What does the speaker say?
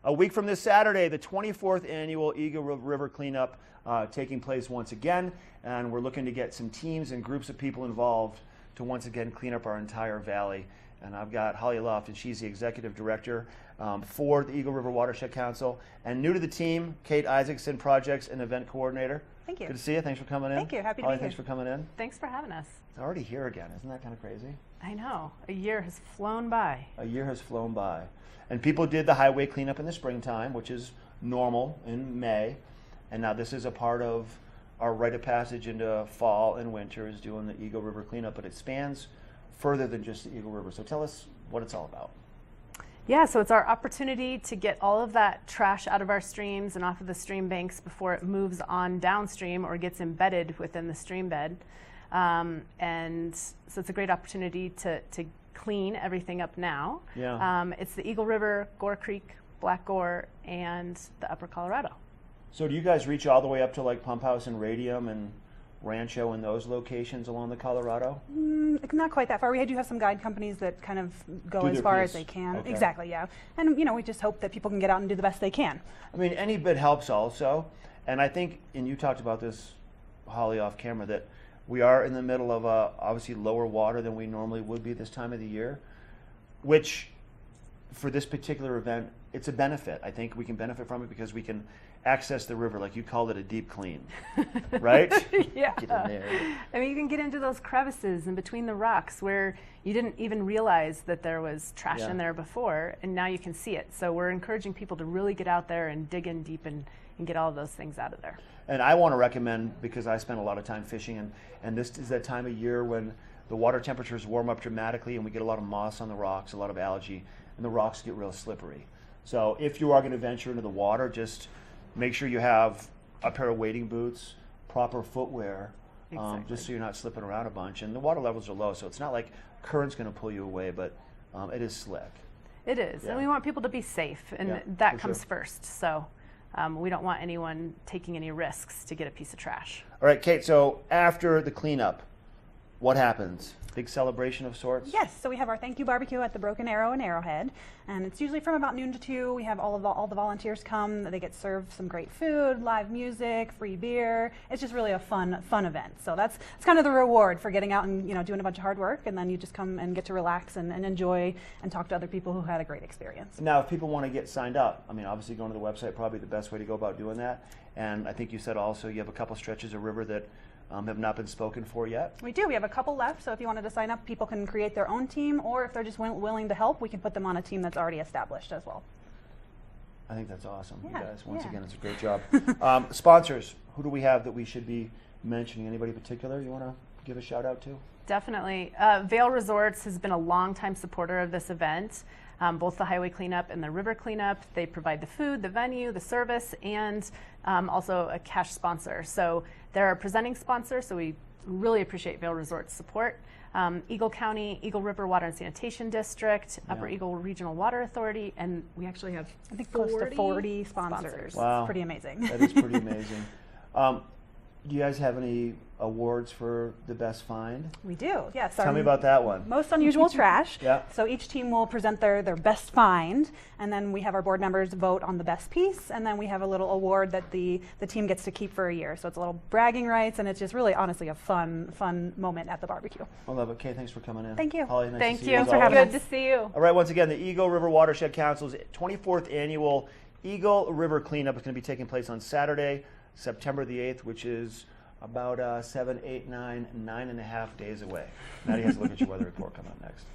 A week from this Saturday, the 24th annual Eagle River Cleanup taking place once again, and we're looking to get some teams and groups of people involved to once again clean up our entire valley. And I've got Holly Loff, and she's the executive director for the Eagle River Watershed Council. And new to the team, Kate Isaacson, projects and event coordinator. Thank you. Good to see you. Thanks for coming in. Thank you. Happy to Holly, be here. thanks for coming in. Thanks for having us. It's already here again. Isn't that kind of crazy? I know. A year has flown by. A year has flown by. And people did the highway cleanup in the springtime, which is normal in May. And now this is a part of our rite of passage into fall and winter is doing the Eagle River cleanup, but it spans further than just the Eagle River. So tell us what it's all about. Yeah, so it's our opportunity to get all of that trash out of our streams and off of the stream banks before it moves on downstream or gets embedded within the stream bed. And so it's a great opportunity to clean everything up now. Yeah. It's the Eagle River, Gore Creek, Black Gore, and the Upper Colorado. So do you guys reach all the way up to like Pump House and Radium and Rancho and those locations along the Colorado? Not quite that far. We do have some guide companies that kind of go Do as their far piece. as they can. Okay. Exactly, yeah. And we just hope that people can get out and do the best they can. I mean, any bit helps also. And I think, and you talked about this, Holly, off camera, that we are in the middle of obviously lower water than we normally would be this time of the year, which for this particular event, it's a benefit. I think we can benefit from it because we can access the river, like you called it, a deep clean, right? Yeah. Get in there. I mean, you can get into those crevices in between the rocks where you didn't even realize that there was trash Yeah. in there before, and now you can see it. So we're encouraging people to really get out there and dig in deep and get all of those things out of there. And I want to recommend, because I spend a lot of time fishing, and this is that time of year when the water temperatures warm up dramatically and we get a lot of moss on the rocks, a lot of algae, and the rocks get real slippery. So if you are going to venture into the water, just make sure you have a pair of wading boots, proper footwear, Exactly. just so you're not slipping around a bunch. And the water levels are low, so it's not like current's going to pull you away, but it is slick. It is, Yeah. and we want people to be safe, and Yeah, that for comes sure. first. So we don't want anyone taking any risks to get a piece of trash. All right, Kate, so after the cleanup, what happens? Big celebration of sorts? Yes, so we have our thank you barbecue at the Broken Arrow in Arrowhead, and it's usually from about noon to 2. We have all the volunteers come. They get served some great food, live music, free beer. It's just really a fun event. So that's kind of the reward for getting out and doing a bunch of hard work, and then you just come and get to relax and enjoy and talk to other people who had a great experience. Now, if people want to get signed up, I mean, obviously going to the website probably the best way to go about doing that. And I think you said also you have a couple stretches of river that have not been spoken for yet. We do. We have a couple left, so if you wanted to sign up, people can create their own team, or if they're just willing to help, we can put them on a team that's already established as well. I think that's awesome. You Yeah, guys, once yeah. again, it's a great job. Sponsors, who do we have that we should be mentioning? Anybody in particular you want to give a shout out to? Definitely. Vail Resorts has been a longtime supporter of this event, both the highway cleanup and the river cleanup. They provide the food, the venue, the service, and also a cash sponsor. So they're a presenting sponsor, so we really appreciate Vail Resorts' support. Eagle County, Eagle River Water and Sanitation District, Upper Yeah. Eagle Regional Water Authority, and we actually have I think close to 40 sponsors. Wow. It's pretty amazing. That is pretty amazing. Do you guys have any awards for the best find? We do, yes. Tell me about that one. Most unusual trash. Yeah. So each team will present their best find, and then we have our board members vote on the best piece, and then we have a little award that the team gets to keep for a year. So it's a little bragging rights, and it's just really, honestly, a fun moment at the barbecue. I love it. Kay, thanks for coming in. Thank you. Holly, nice to Thank see you. as for having always. Good to see you. All right, once again, the Eagle River Watershed Council's 24th annual Eagle River Cleanup is going to be taking place on Saturday, September the 8th, which is about 7, 8, 9, 9.5 days away. Maddie has a look at your weather report coming up next.